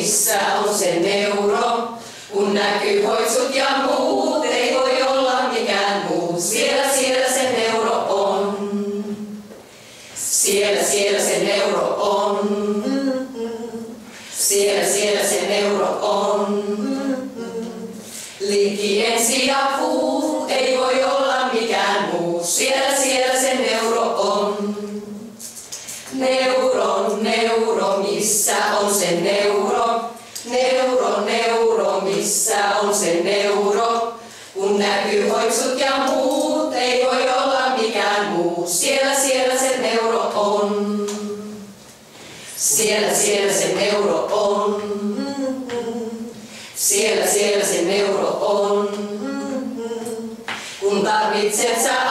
missä on se neuro? Kun näkyy hoitsut ja muut, ei voi olla mikään muu. Siellä se neuro on. Siellä se neuro on. Siellä se neuro on. Liki ensi ja puu, ei voi olla mikään muu. Siellä se neuro on. Neuro, missä on se neuro? Neuro, missä on se neuro? Kun näkyy hoiksut ja muut, ei voi olla mikään muu. Siellä se neuro on. Siellä se neuro on. Siellä se neuro on. Kun tarvitset sä